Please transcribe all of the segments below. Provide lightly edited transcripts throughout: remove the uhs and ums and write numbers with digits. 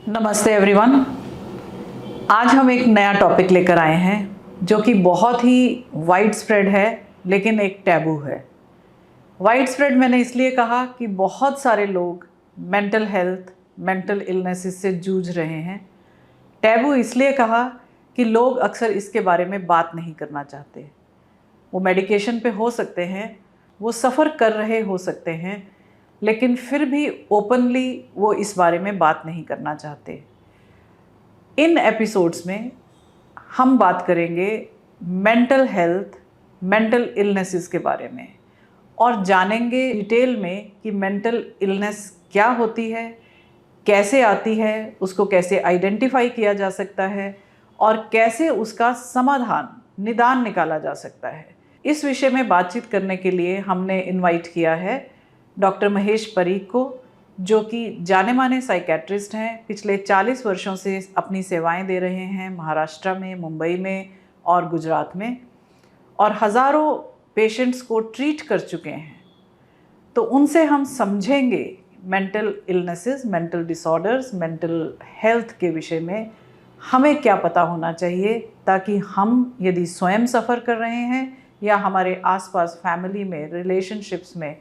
नमस्ते एवरीवन। आज हम एक नया टॉपिक लेकर आए हैं जो कि बहुत ही वाइड स्प्रेड है लेकिन एक टैबू है। वाइड स्प्रेड मैंने इसलिए कहा कि बहुत सारे लोग मेंटल हेल्थ, मेंटल इलनेसेस से जूझ रहे हैं। टैबू इसलिए कहा कि लोग अक्सर इसके बारे में बात नहीं करना चाहते। वो मेडिकेशन पे हो सकते हैं, वो सफ़र कर रहे हो सकते हैं, लेकिन फिर भी ओपनली वो इस बारे में बात नहीं करना चाहते। इन एपिसोड्स में हम बात करेंगे मेंटल हेल्थ, मेंटल इलनेसेस के बारे में और जानेंगे डिटेल में कि मेंटल इलनेस क्या होती है, कैसे आती है, उसको कैसे आइडेंटिफाई किया जा सकता है और कैसे उसका समाधान, निदान निकाला जा सकता है। इस विषय में बातचीत करने के लिए हमने इनवाइट किया है डॉक्टर महेश परीख को, जो कि जाने माने साइकेट्रिस्ट हैं। पिछले 40 वर्षों से अपनी सेवाएं दे रहे हैं महाराष्ट्र में, मुंबई में और गुजरात में, और हज़ारों पेशेंट्स को ट्रीट कर चुके हैं। तो उनसे हम समझेंगे mental illnesses, mental disorders, mental health के विषय में हमें क्या पता होना चाहिए, ताकि हम यदि स्वयं सफ़र कर रहे हैं या हमारे आसपास फैमिली में, रिलेशनशिप्स में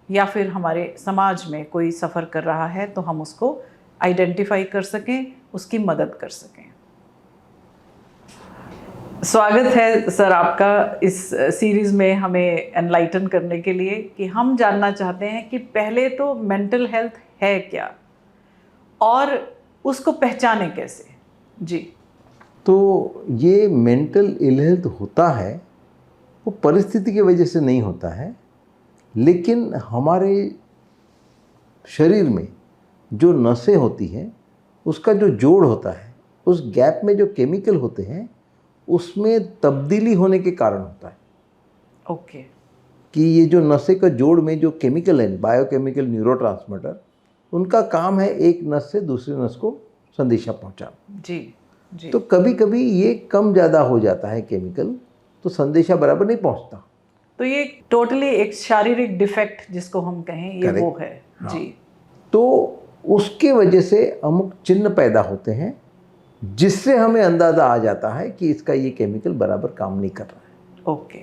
या फिर हमारे समाज में कोई सफ़र कर रहा है तो हम उसको आइडेंटिफाई कर सकें, उसकी मदद कर सकें। स्वागत है सर आपका इस सीरीज़ में हमें एनलाइटन करने के लिए कि हम जानना चाहते हैं कि पहले तो मेंटल हेल्थ है क्या और उसको पहचाने कैसे। जी। तो ये मेंटल इल हेल्थ होता है, वो परिस्थिति की वजह से नहीं होता है, लेकिन हमारे शरीर में जो नसें होती हैं उसका जो जोड़ होता है, उस गैप में जो केमिकल होते हैं उसमें तब्दीली होने के कारण होता है। ओके। कि ये जो नसें का जोड़ में जो केमिकल है, बायोकेमिकल न्यूरोट्रांसमीटर, उनका काम है एक नस से दूसरे नस को संदेशा पहुंचाना। जी जी। तो कभी कभी ये कम ज़्यादा हो जाता है केमिकल, तो संदेशा बराबर नहीं पहुंचता। तो ये टोटली एक शारीरिक डिफेक्ट जिसको हम कहें, ये वो है। हाँ। जी। तो उसके वजह से अमुक चिन्ह पैदा होते हैं जिससे हमें अंदाज़ा आ जाता है कि इसका ये केमिकल बराबर काम नहीं कर रहा है। ओके।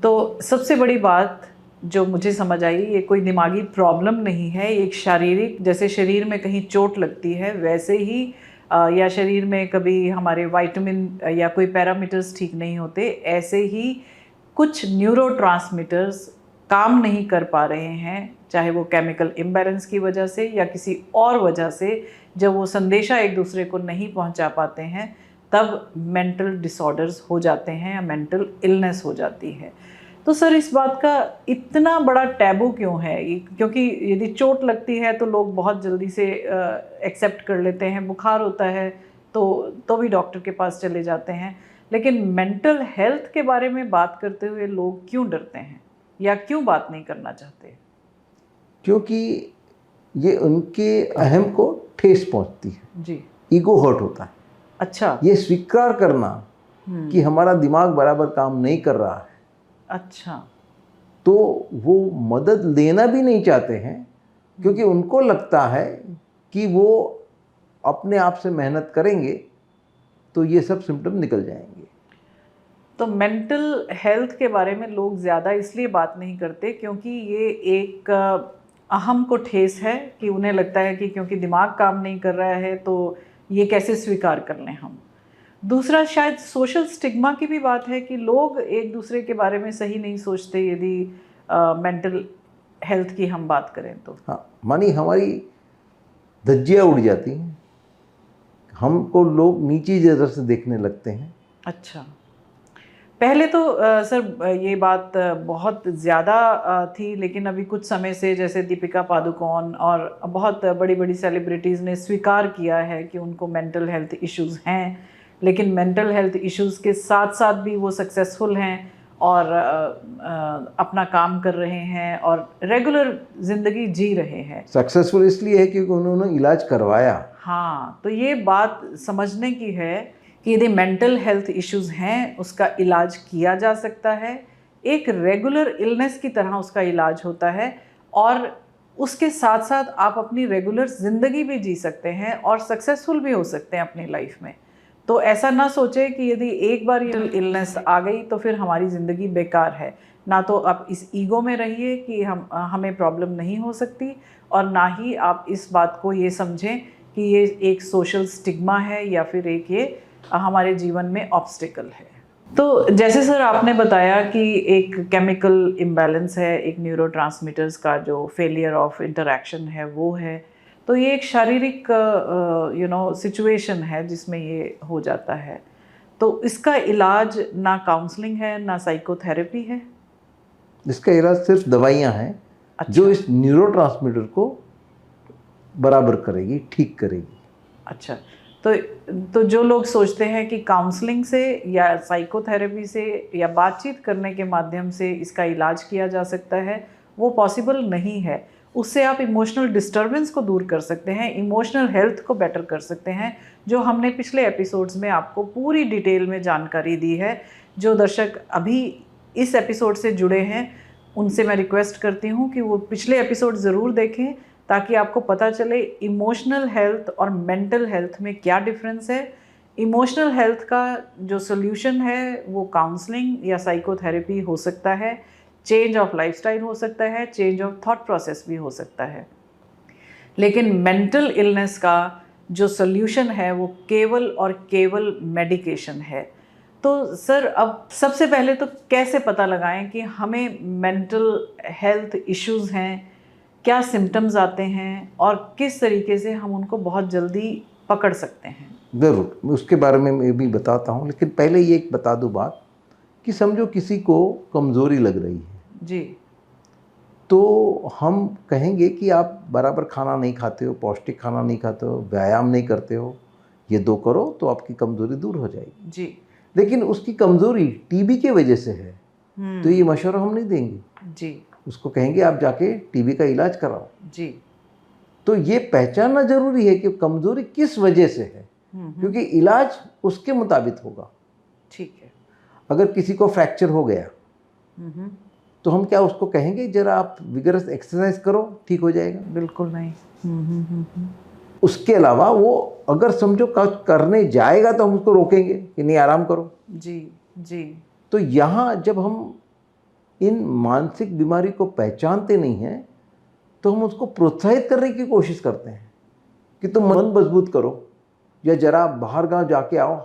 तो सबसे बड़ी बात जो मुझे समझ आई, ये कोई दिमागी प्रॉब्लम नहीं है, एक शारीरिक, जैसे शरीर में कहीं चोट लगती है वैसे ही या शरीर में कभी हमारे विटामिन या कोई पैरामीटर्स ठीक नहीं होते, ऐसे ही कुछ न्यूरोट्रांसमीटर्स काम नहीं कर पा रहे हैं, चाहे वो केमिकल इम्बैलेंस की वजह से या किसी और वजह से। जब वो संदेशा एक दूसरे को नहीं पहुंचा पाते हैं तब मेंटल डिसऑर्डर्स हो जाते हैं या मेंटल इलनेस हो जाती है। तो सर, इस बात का इतना बड़ा टैबू क्यों है? क्योंकि यदि चोट लगती है तो लोग बहुत जल्दी से एक्सेप्ट कर लेते हैं, बुखार होता है तो भी डॉक्टर के पास चले जाते हैं, लेकिन मेंटल हेल्थ के बारे में बात करते हुए लोग क्यों डरते हैं या क्यों बात नहीं करना चाहते? क्योंकि ये उनके अहम को ठेस पहुंचती है। जी। ईगो हर्ट होता है। अच्छा। ये स्वीकार करना कि हमारा दिमाग बराबर काम नहीं कर रहा है। अच्छा। तो वो मदद लेना भी नहीं चाहते हैं, क्योंकि उनको लगता है कि वो अपने आप से मेहनत करेंगे तो ये सब सिम्टम निकल जाएंगे। तो मेंटल हेल्थ के बारे में लोग ज़्यादा इसलिए बात नहीं करते क्योंकि ये एक अहम को ठेस है, कि उन्हें लगता है कि क्योंकि दिमाग काम नहीं कर रहा है तो ये कैसे स्वीकार कर लें हम। दूसरा शायद सोशल स्टिग्मा की भी बात है कि लोग एक दूसरे के बारे में सही नहीं सोचते यदि मेंटल हेल्थ की हम बात करें तो। हाँ, मानी हमारी धज्जियाँ उड़ जाती हैं, हमको लोग नीची नज़र से देखने लगते हैं। अच्छा। पहले तो सर ये बात बहुत ज़्यादा थी, लेकिन अभी कुछ समय से जैसे दीपिका पादुकोण और बहुत बड़ी बड़ी सेलिब्रिटीज़ ने स्वीकार किया है कि उनको मेंटल हेल्थ इश्यूज़ हैं, लेकिन मेंटल हेल्थ इश्यूज़ के साथ साथ भी वो सक्सेसफुल हैं और अपना काम कर रहे हैं और रेगुलर ज़िंदगी जी रहे हैं। सक्सेसफुल इसलिए है क्योंकि उन्होंने इलाज करवाया। हाँ, तो ये बात समझने की है कि यदि मेंटल हेल्थ इश्यूज़ हैं उसका इलाज किया जा सकता है, एक रेगुलर इलनेस की तरह उसका इलाज होता है, और उसके साथ साथ आप अपनी रेगुलर ज़िंदगी भी जी सकते हैं और सक्सेसफुल भी हो सकते हैं अपनी लाइफ में। तो ऐसा ना सोचें कि यदि एक बार ये इलनेस आ गई तो फिर हमारी ज़िंदगी बेकार है। ना तो आप इस ईगो में रहिए कि हमें प्रॉब्लम नहीं हो सकती, और ना ही आप इस बात को ये समझें कि ये एक सोशल स्टिग्मा है या फिर एक ये हमारे जीवन में ऑब्स्टिकल है। तो जैसे सर आपने बताया कि एक केमिकल इम्बैलेंस है, एक न्यूरोट्रांसमीटर्स का जो फेलियर ऑफ इंटरैक्शन है वो है, तो ये एक शारीरिक सिचुएशन है जिसमें ये हो जाता है। तो इसका इलाज ना काउंसलिंग है ना साइकोथेरेपी है? इसका इलाज सिर्फ दवाइयाँ हैं जो इस न्यूरोट्रांसमीटर को बराबर करेगी, ठीक करेगी। अच्छा, तो जो लोग सोचते हैं कि काउंसलिंग से या साइकोथेरेपी से या बातचीत करने के माध्यम से इसका इलाज किया जा सकता है, वो पॉसिबल नहीं है। उससे आप इमोशनल डिस्टर्बेंस को दूर कर सकते हैं, इमोशनल हेल्थ को बेटर कर सकते हैं, जो हमने पिछले एपिसोड्स में आपको पूरी डिटेल में जानकारी दी है। जो दर्शक अभी इस एपिसोड से जुड़े हैं उनसे मैं रिक्वेस्ट करती हूँ कि वो पिछले एपिसोड ज़रूर देखें, ताकि आपको पता चले इमोशनल हेल्थ और मेंटल हेल्थ में क्या डिफरेंस है। इमोशनल हेल्थ का जो सोल्यूशन है वो काउंसलिंग या साइकोथेरेपी हो सकता है, चेंज ऑफ लाइफस्टाइल हो सकता है, चेंज ऑफ थॉट प्रोसेस भी हो सकता है। लेकिन मेंटल इलनेस का जो सोल्यूशन है वो केवल और केवल मेडिकेशन है। तो सर अब सबसे पहले तो कैसे पता लगाएं कि हमें मेंटल हेल्थ इश्यूज़ हैं, क्या सिम्टम्स आते हैं और किस तरीके से हम उनको बहुत जल्दी पकड़ सकते हैं? ज़रूर, मैं उसके बारे में मैं भी बताता हूँ, लेकिन पहले ये एक बता दूँ बात कि समझो किसी को कमज़ोरी लग रही है जी। तो हम कहेंगे कि आप बराबर खाना नहीं खाते हो, पौष्टिक खाना नहीं खाते हो, व्यायाम नहीं करते हो, ये 2 करो तो आपकी कमज़ोरी दूर हो जाएगी। जी। लेकिन उसकी कमज़ोरी टीबी की वजह से है तो ये मशवरा हम नहीं देंगे। जी। उसको कहेंगे आप जाके टीबी का इलाज कराओ। जी। तो ये पहचानना ज़रूरी है कि कमज़ोरी किस वजह से है, क्योंकि इलाज उसके मुताबिक होगा। ठीक है। अगर किसी को फ्रैक्चर हो गया तो हम क्या उसको कहेंगे जरा आप विगरस एक्सरसाइज करो ठीक हो जाएगा? बिल्कुल नहीं। उसके अलावा वो अगर समझो करने जाएगा तो हम उसको रोकेंगे कि नहीं आराम करो। जी। जी। तो यहाँ जब हम इन मानसिक बीमारी को पहचानते नहीं हैं तो हम उसको प्रोत्साहित करने की कोशिश करते हैं कि तुम मन मजबूत करो या जरा बाहर गांव जाके आओ,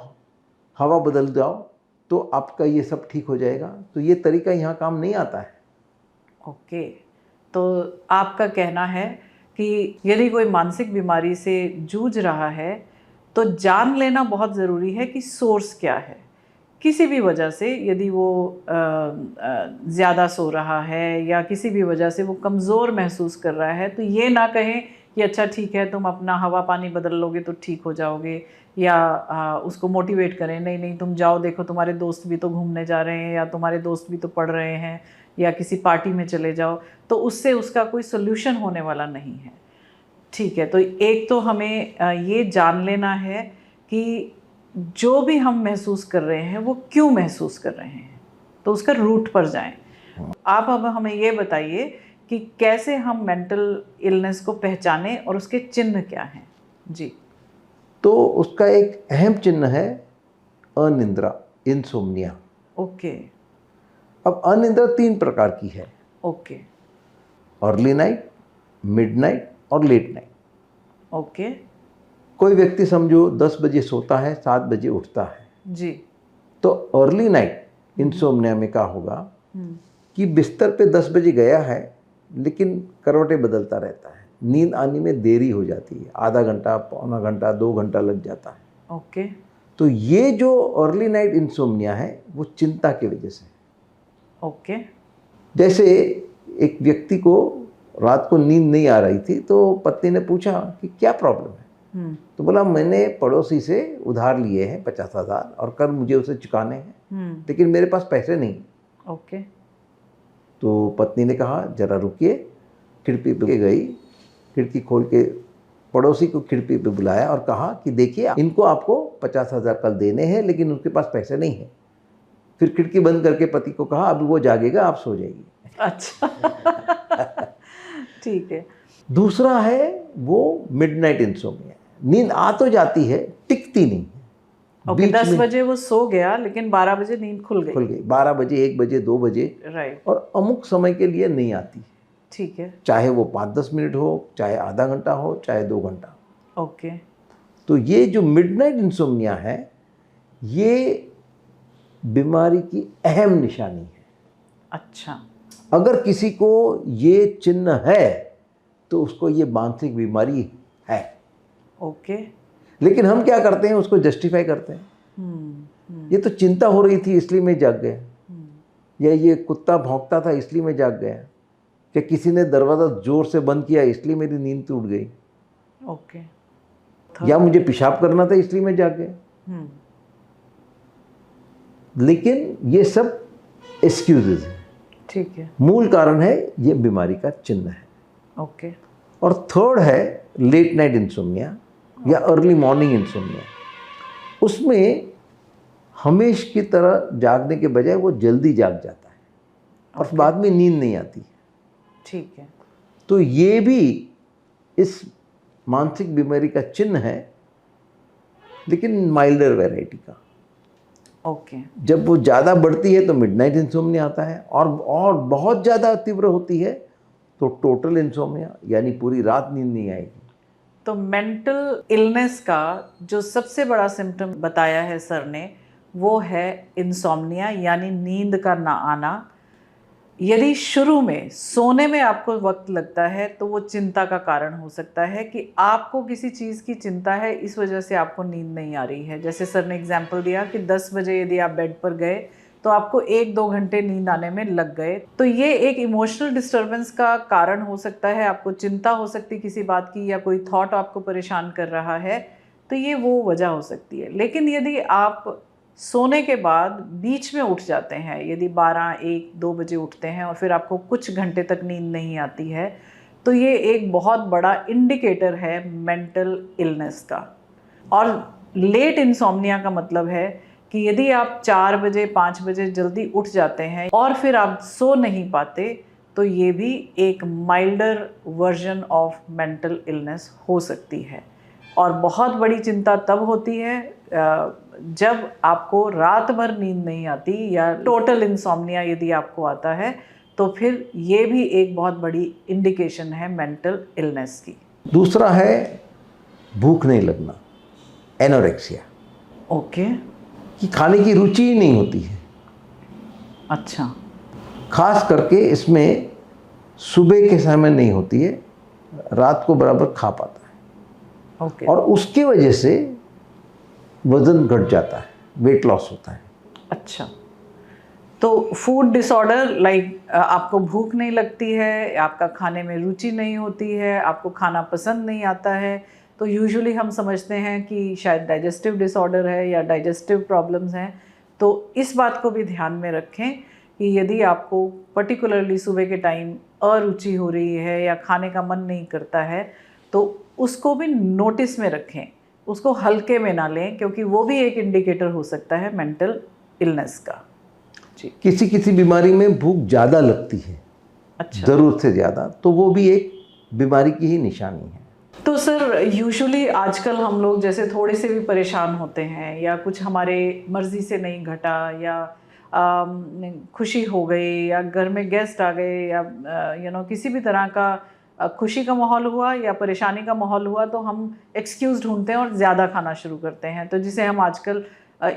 हवा बदल जाओ तो आपका ये सब ठीक हो जाएगा। तो ये तरीका यहाँ काम नहीं आता है। ओके, तो आपका कहना है कि यदि कोई मानसिक बीमारी से जूझ रहा है तो जान लेना बहुत ज़रूरी है कि सोर्स क्या है। किसी भी वजह से यदि वो ज़्यादा सो रहा है या किसी भी वजह से वो कमज़ोर महसूस कर रहा है, तो ये ना कहें कि अच्छा ठीक है तुम अपना हवा पानी बदल लोगे तो ठीक हो जाओगे, या उसको मोटिवेट करें, नहीं नहीं तुम जाओ, देखो तुम्हारे दोस्त भी तो घूमने जा रहे हैं या तुम्हारे दोस्त भी तो पढ़ रहे हैं, या किसी पार्टी में चले जाओ। तो उससे उसका कोई सोल्यूशन होने वाला नहीं है। ठीक है, तो एक तो हमें ये जान लेना है कि जो भी हम महसूस कर रहे हैं वो क्यों महसूस कर रहे हैं, तो उसका रूट पर जाएं। आप अब हमें ये बताइए कि कैसे हम मेंटल इलनेस को पहचानें और उसके चिन्ह क्या हैं? जी। तो उसका एक अहम चिन्ह है अनिद्रा, इंसोम्निया। ओके। अब अनिद्रा 3 प्रकार की है। ओके। अर्ली नाइट, मिडनाइट और लेट नाइट। ओके। कोई व्यक्ति समझो 10 बजे सोता है, 7 बजे उठता है। जी। तो अर्ली नाइट इंसोम्निया में क्या होगा कि बिस्तर पे 10 बजे गया है लेकिन करवटें बदलता रहता है, नींद आने में देरी हो जाती है, आधा घंटा, पौना घंटा, 2 घंटा लग जाता है। ओके। तो ये जो अर्ली नाइट इंसोम्निया है वो चिंता की वजह से। ओके। जैसे एक व्यक्ति को रात को नींद नहीं आ रही थी तो पत्नी ने पूछा कि क्या प्रॉब्लम है, तो बोला मैंने पड़ोसी से उधार लिए हैं 50,000 और कल मुझे उसे चुकाने हैं, लेकिन मेरे पास पैसे नहीं। ओके। तो पत्नी ने कहा जरा रुकिए, खिड़की पे गई, खिड़की खोल के पड़ोसी को खिड़की पे बुलाया और कहा कि देखिए इनको आपको 50,000 कल देने हैं लेकिन उनके पास पैसे नहीं है। फिर खिड़की बंद करके पति को कहा अभी वो जागेगा, आप सो जाइए। अच्छा। ठीक है, दूसरा है वो मिडनाइट इंसोम्निया, नींद आ तो जाती है, टिकती नहीं है। ओके, 10 बजे वो सो गया लेकिन 12 बजे नींद खुल गई। 12 बजे, 1 बजे, 2 बजे, राइट। और अमुक समय के लिए नहीं आती। ठीक है। चाहे वो 5-10 मिनट हो, चाहे आधा घंटा हो, चाहे 2 घंटा। ओके। तो ये जो मिडनाइट इंसोम्निया है, ये बीमारी की अहम निशानी है। अच्छा। अगर किसी को ये चिन्ह है तो उसको ये मानसिक बीमारी है। ओके। लेकिन हम क्या करते हैं, उसको जस्टिफाई करते हैं। ये तो चिंता हो रही थी इसलिए मैं जाग गया, या ये कुत्ता भौंकता था इसलिए मैं जाग गया, कि किसी ने दरवाज़ा जोर से बंद किया इसलिए मेरी नींद टूट गई, ओके, या मुझे पेशाब करना था इसलिए मैं जाग गया। लेकिन ये सब एक्सक्यूजेज हैं। ठीक है। मूल कारण है ये बीमारी का चिन्ह है। ओके। और थर्ड है लेट नाइट इंसोम्निया या अर्ली मॉर्निंग इंसोम्निया। उसमें हमेश की तरह जागने के बजाय वो जल्दी जाग जाता है और बाद में नींद नहीं आती। ठीक है। तो ये भी इस मानसिक बीमारी का चिन्ह है, लेकिन माइल्डर वैरायटी का। ओके। जब वो ज़्यादा बढ़ती है तो मिडनाइट इंसोम्निया आता है, और बहुत ज़्यादा तीव्र होती है तो टोटल इंसोम्निया, यानी पूरी रात नींद नहीं आएगी। तो मेंटल इलनेस का जो सबसे बड़ा सिम्टम बताया है सर ने, वो है इंसोम्निया, यानी नींद का ना आना। यदि शुरू में सोने में आपको वक्त लगता है तो वो चिंता का कारण हो सकता है कि आपको किसी चीज़ की चिंता है, इस वजह से आपको नींद नहीं आ रही है। जैसे सर ने एग्जाम्पल दिया कि 10 बजे यदि आप बेड पर गए तो आपको 1-2 घंटे नींद आने में लग गए, तो ये एक इमोशनल डिस्टर्बेंस का कारण हो सकता है। आपको चिंता हो सकती है किसी बात की, या कोई थॉट आपको परेशान कर रहा है, तो ये वो वजह हो सकती है। लेकिन यदि आप सोने के बाद बीच में उठ जाते हैं, यदि 12, 1, 2 बजे उठते हैं और फिर आपको कुछ घंटे तक नींद नहीं आती है, तो ये एक बहुत बड़ा इंडिकेटर है मेंटल इलनेस का। और लेट इंसोम्निया का मतलब है कि यदि आप 4 बजे, 5 बजे जल्दी उठ जाते हैं और फिर आप सो नहीं पाते, तो ये भी एक milder version of mental illness हो सकती है। और बहुत बड़ी चिंता तब होती है जब आपको रात भर नींद नहीं आती, या टोटल इंसोम्निया यदि आपको आता है, तो फिर ये भी एक बहुत बड़ी इंडिकेशन है मेंटल इलनेस की। दूसरा है भूख नहीं लगना, एनोरेक्सिया। ओके। कि खाने की रुचि ही नहीं होती है। अच्छा। खास करके इसमें सुबह के समय नहीं होती है, रात को बराबर खा पाता है। ओके। और उसकी वजह से वज़न घट जाता है, वेट लॉस होता है। अच्छा, तो फूड डिसऑर्डर लाइक आपको भूख नहीं लगती है, आपका खाने में रुचि नहीं होती है, आपको खाना पसंद नहीं आता है, तो यूजुअली हम समझते हैं कि शायद डाइजेस्टिव डिसऑर्डर है या डाइजेस्टिव प्रॉब्लम्स हैं। तो इस बात को भी ध्यान में रखें कि यदि आपको पर्टिकुलरली सुबह के टाइम अरुचि हो रही है या खाने का मन नहीं करता है, तो उसको भी नोटिस में रखें, उसको हल्के में ना लें, क्योंकि वो भी एक इंडिकेटर हो सकता है मेंटल इलनेस का। जी। किसी किसी बीमारी में भूख ज़्यादा लगती है, अच्छा, ज़रूरत से ज़्यादा, तो वो भी एक बीमारी की ही निशानी है। तो सर यूजुअली आजकल हम लोग जैसे थोड़े से भी परेशान होते हैं, या कुछ हमारे मर्ज़ी से नहीं घटा, या खुशी हो गई, या घर में गेस्ट आ गए, या किसी भी तरह का खुशी का माहौल हुआ या परेशानी का माहौल हुआ, तो हम एक्सक्यूज़ ढूंढते हैं और ज़्यादा खाना शुरू करते हैं, तो जिसे हम आजकल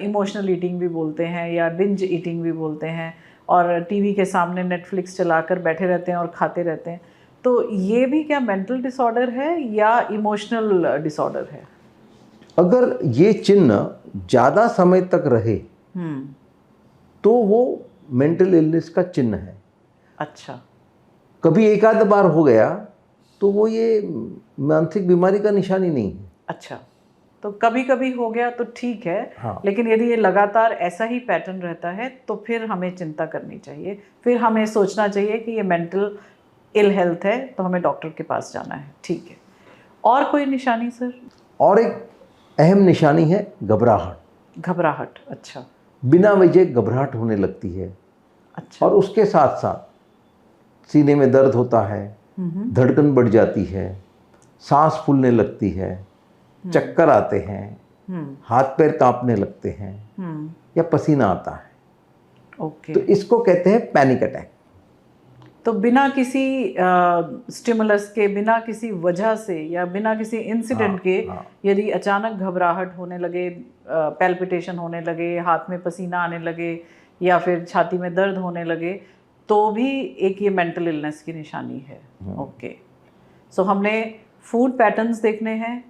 इमोशनल ईटिंग भी बोलते हैं या बिंज ईटिंग भी बोलते हैं, और टीवी के सामने नेटफ्लिक्स चलाकर बैठे रहते हैं और खाते रहते हैं। तो ये भी क्या मेंटल डिसऑर्डर है या इमोशनल डिसऑर्डर है? अगर ये चिन्ह ज़्यादा समय तक रहे तो वो मेंटल इलनेस का चिन्ह है। अच्छा। कभी एक आध बार हो गया तो वो ये मानसिक बीमारी का निशानी नहीं है। अच्छा, तो कभी कभी हो गया तो ठीक है। हाँ। लेकिन यदि ये लगातार ऐसा ही पैटर्न रहता है तो फिर हमें चिंता करनी चाहिए, फिर हमें सोचना चाहिए कि ये मेंटल इल हेल्थ है, तो हमें डॉक्टर के पास जाना है। ठीक है, और कोई निशानी सर? और एक अहम निशानी है घबराहट। घबराहट। अच्छा। बिना वजह घबराहट होने लगती है। अच्छा। और उसके साथ साथ सीने में दर्द होता है, धड़कन बढ़ जाती है, सांस फूलने लगती है, चक्कर आते हैं, हाथ पैर कांपने लगते हैं, या पसीना आता है। ओके। तो इसको कहते हैं पैनिक अटैक। तो बिना किसी स्टिमुलस के, बिना किसी वजह से या बिना किसी इंसिडेंट के यदि अचानक घबराहट होने लगे, पैल्पिटेशन होने लगे, हाथ में पसीना आने लगे या फिर छाती में दर्द होने लगे, तो भी एक ये मेंटल इलनेस की निशानी है। ओके। सो हमने फूड पैटर्न्स देखने हैं,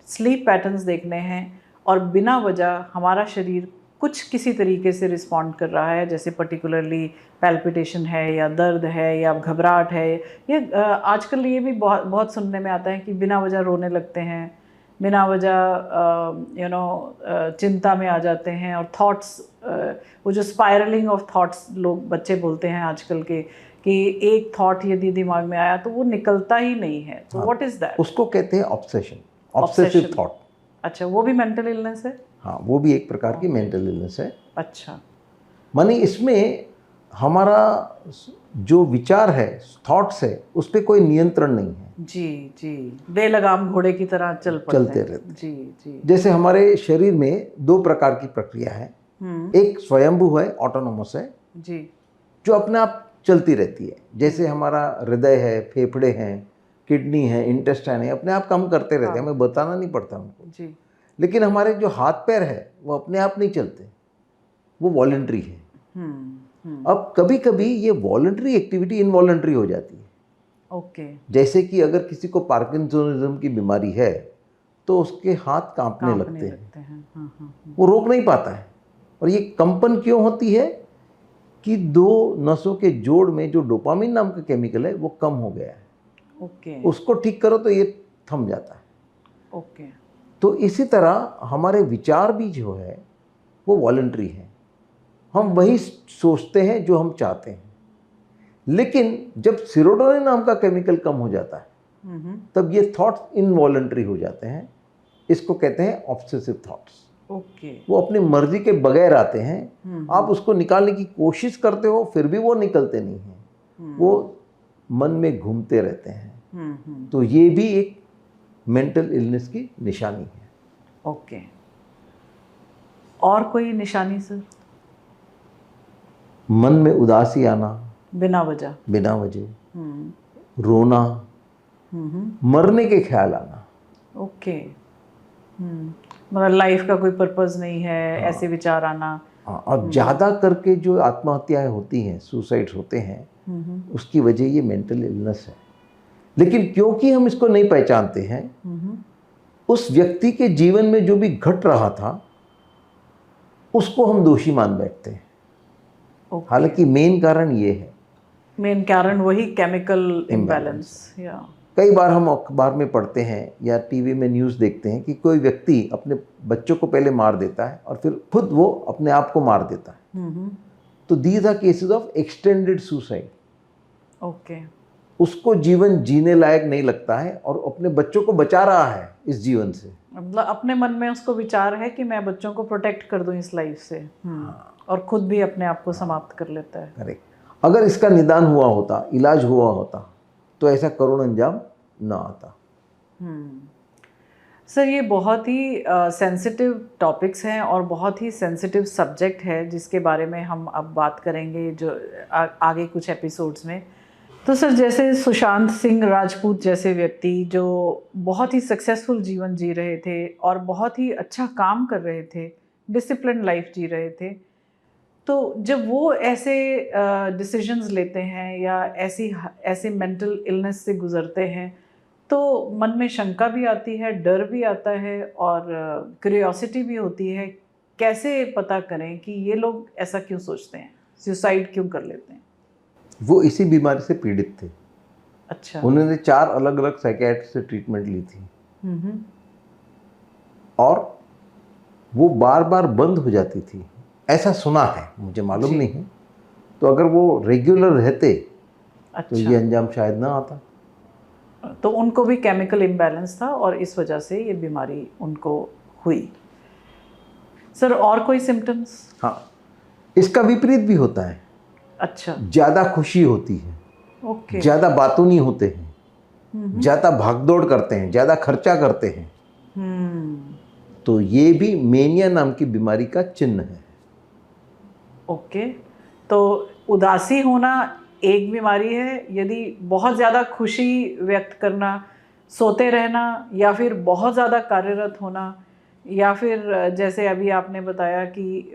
स्लीप पैटर्न्स देखने हैं, और बिना वजह हमारा शरीर कुछ किसी तरीके से रिस्पॉन्ड कर रहा है, जैसे पर्टिकुलरली पैल्पिटेशन है या दर्द है या घबराहट है, ये आजकल ये भी बहुत बहुत सुनने में आता है कि बिना वजह रोने लगते हैं, बिना वजह चिंता में आ जाते हैं, और थॉट्स, वो जो स्पायरलिंग ऑफ थॉट्स लोग बच्चे बोलते हैं आजकल के, कि एक थॉट यदि दिमाग में आया तो वो निकलता ही नहीं है। तो व्हाट इज दैट? उसको कहते हैं ऑब्सेशन, ऑब्सेसिव थॉट। अच्छा, वो भी मेंटल इलनेस है? हाँ, वो भी एक प्रकार की मेंटल इलनेस है। अच्छा। माने इसमें हमारा जो विचार है, थॉट्स है, उस पर कोई नियंत्रण नहीं है। जी जी, बेलगाम घोड़े की तरह चलते रहते। जी जी। जैसे हमारे शरीर में दो प्रकार की प्रक्रिया है, एक स्वयंभू है, ऑटोनोमस है जी, जो अपने आप चलती रहती है। जैसे हमारा हृदय है, फेफड़े हैं, किडनी है, इंटेस्टाइन है, अपने आप काम करते रहते हैं, हमें बताना नहीं पड़ता उनको जी। लेकिन हमारे जो हाथ पैर है वो अपने आप नहीं चलते, वो वॉलंटरी है। अब कभी कभी ये वॉलंटरी एक्टिविटी इनवॉलंटरी हो जाती है। ओके। जैसे कि अगर किसी को पार्किंसनिज्म की बीमारी है तो उसके हाथ कांपने लगते हैं। वो रोक नहीं पाता है। और ये कंपन क्यों होती है कि दो नसों के जोड़ में जो डोपामिन नाम का केमिकल है वो कम हो गया है। ओके। उसको ठीक करो तो ये थम जाता है। ओके। तो इसी तरह हमारे विचार भी जो है वो वॉलंटरी है। हम वही सोचते हैं जो हम चाहते हैं, लेकिन जब सेरोटोनिन नाम का केमिकल कम हो जाता है तब ये थॉट्स इनवॉलंटरी हो जाते हैं। इसको कहते हैं ऑब्सेसिव थॉट्स। ओके। वो अपनी मर्जी के बगैर आते हैं। आप उसको निकालने की कोशिश करते हो फिर भी वो निकलते नहीं हैं, वो मन में घूमते रहते हैं। तो ये भी एक मेंटल इलनेस की निशानी है। ओके। और कोई निशानी सर? मन में उदासी आना बिना वजह, रोना, मरने के ख्याल आना। ओके। मतलब लाइफ का कोई पर्पस नहीं है, ऐसे विचार आना। और ज़्यादा करके जो आत्महत्याएं होती हैं, सुसाइड्स होते हैं, उसकी वजह ये मेंटल इलनेस है। लेकिन क्योंकि हम इसको नहीं पहचानते हैं, उस व्यक्ति के जीवन में जो भी घट रहा था उसको हम दोषी मान बैठते हैं। हालांकि मेन कारण ये है, मेन कारण वही केमिकल इम्बैलेंस। कई बार हम अखबार में पढ़ते हैं या टीवी में न्यूज़ देखते हैं कि कोई व्यक्ति अपने बच्चों को पहले मार देता है और फिर खुद वो अपने आप को मार देता है। तो these are cases of extended suicide. Okay. उसको जीवन जीने लायक नहीं लगता है और अपने बच्चों को बचा रहा है इस जीवन से। मतलब अपने मन में उसको विचार है कि मैं बच्चों को प्रोटेक्ट कर दूं इस लाइफ से, और खुद भी अपने आप को समाप्त कर लेता है। करेक्ट। अगर इसका निदान हुआ होता, इलाज हुआ होता, तो ऐसा करुण अंजाम ना आता। सर, ये बहुत ही सेंसिटिव टॉपिक्स हैं और बहुत ही सेंसिटिव सब्जेक्ट है जिसके बारे में हम अब बात करेंगे जो आगे कुछ एपिसोड्स में। तो सर, जैसे सुशांत सिंह राजपूत जैसे व्यक्ति जो बहुत ही सक्सेसफुल जीवन जी रहे थे और बहुत ही अच्छा काम कर रहे थे, डिसिप्लिन लाइफ जी रहे थे, तो जब वो ऐसे डिसीजंस लेते हैं या ऐसे मेंटल इलनेस से गुजरते हैं तो मन में शंका भी आती है, डर भी आता है और क्यूरियोसिटी भी होती है। कैसे पता करें कि ये लोग ऐसा क्यों सोचते हैं, सुसाइड क्यों कर लेते हैं? वो इसी बीमारी से पीड़ित थे। अच्छा। उन्होंने 4 अलग अलग साइकियाट्रिस्ट से ट्रीटमेंट ली थी और वो बार बार बंद हो जाती थी, ऐसा सुना है, मुझे मालूम नहीं है। तो अगर वो रेगुलर रहते तो ये अंजाम शायद ना आता। तो उनको भी केमिकल इम्बैलेंस था और इस वजह से ये बीमारी उनको हुई। सर, और कोई सिम्टम्स? हाँ, इसका विपरीत भी होता है। अच्छा। ज़्यादा खुशी होती है, ओके। ज़्यादा बातूनी होते हैं, ज़्यादा भागदौड़ करते हैं, ज़्यादा खर्चा करते हैं, तो ये भी मेनिया नाम की बीमारी का चिन्ह है। ओके, तो उदासी होना एक बीमारी है, यदि बहुत ज़्यादा खुशी व्यक्त करना, सोते रहना, या फिर बहुत ज़्यादा कार्यरत होना, या फिर जैसे अभी आपने बताया कि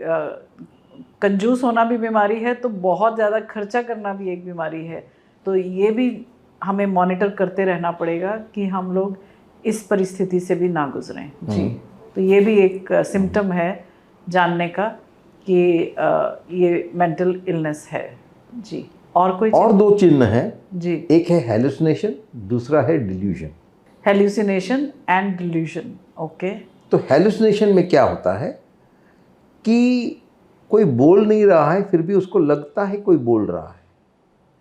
कंजूस होना भी बीमारी है, तो बहुत ज़्यादा खर्चा करना भी एक बीमारी है। तो ये भी हमें मॉनिटर करते रहना पड़ेगा कि हम लोग इस परिस्थिति से भी ना गुजरें। जी, तो ये भी एक सिम्टम है जानने का कि ये मेंटल इलनेस है। जी, और कोई और दो चिन्ह हैं जी, एक है हेलुसिनेशन, दूसरा है delusion. Hallucination and delusion. Okay, तो हेलुसिनेशन में क्या होता है कि कोई बोल नहीं रहा है, फिर भी उसको लगता है कोई बोल रहा है।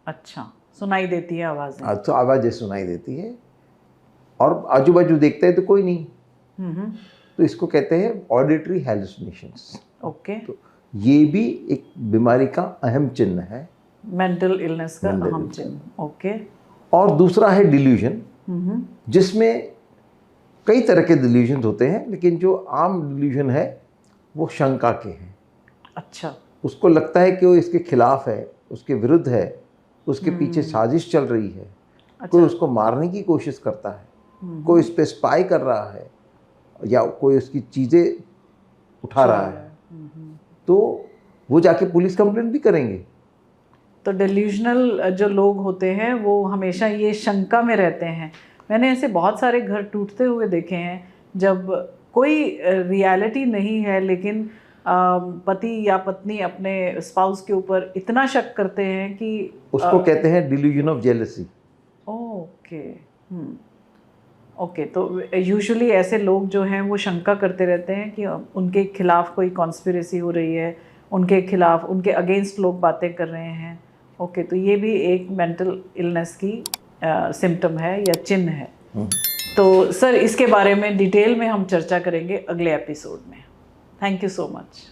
अच्छा, सुनाई देती है आवाज़ें। तो आवाज़ें सुनाई देती है और आजू बाजू देखता है तो कोई नहीं, तो इसको कहते हैं ऑडिटरी हेलुसिनेशंस। ओके, तो ये भी एक बीमारी का अहम चिन्ह है, मेंटल इलनेस का अहम चिन्ह। ओके, और दूसरा है डिल्यूजन, जिसमें कई तरह के डिल्यूजन होते हैं, लेकिन जो आम डिल्यूजन है वो शंका के हैं। अच्छा, उसको लगता है कि वो इसके खिलाफ है, उसके विरुद्ध है, उसके पीछे साजिश चल रही है, कोई उसको मारने की कोशिश करता है, कोई उस पर स्पाई कर रहा है, या कोई उसकी चीज़ें उठा रहा है, तो वो जाके पुलिस कंप्लेंट भी करेंगे। तो डिल्यूजनल जो लोग होते हैं वो हमेशा ये शंका में रहते हैं। मैंने ऐसे बहुत सारे घर टूटते हुए देखे हैं जब कोई रियलिटी नहीं है, लेकिन पति या पत्नी अपने स्पाउस के ऊपर इतना शक करते हैं कि उसको कहते हैं delusion of jealousy. Okay, okay, तो यूजुअली ऐसे लोग जो हैं वो शंका करते रहते हैं कि उनके खिलाफ कोई कॉन्स्पिरेसी हो रही है, उनके खिलाफ, उनके अगेंस्ट लोग बातें कर रहे हैं। ओके, तो ये भी एक मेंटल इलनेस की सिम्टम है या चिन्ह है। तो सर, इसके बारे में डिटेल में हम चर्चा करेंगे अगले एपिसोड में। Thank you so much.